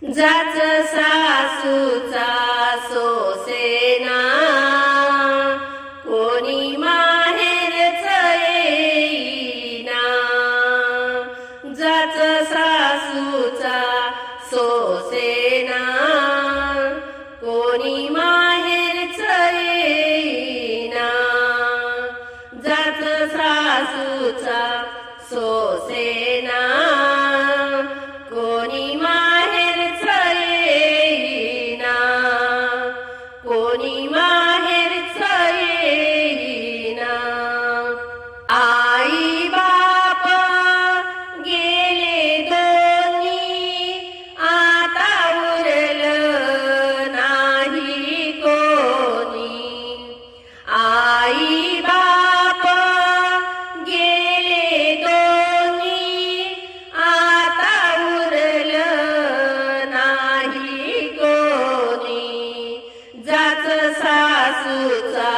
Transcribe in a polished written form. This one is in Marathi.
जाच सासूचा सोसेना कोणी माहेरच येईना जाच सासूचा सोसेना कोणी माहेरच येईना जाच सासूचा सोसेना कोणी माहेरच येईना कोणी माहेरच येईना आई बाप गेले दोन्ही आता उरलं नाही कोणी आई बाप गेले दोन्ही आता उरलं नाही कोणी जाच सासूचा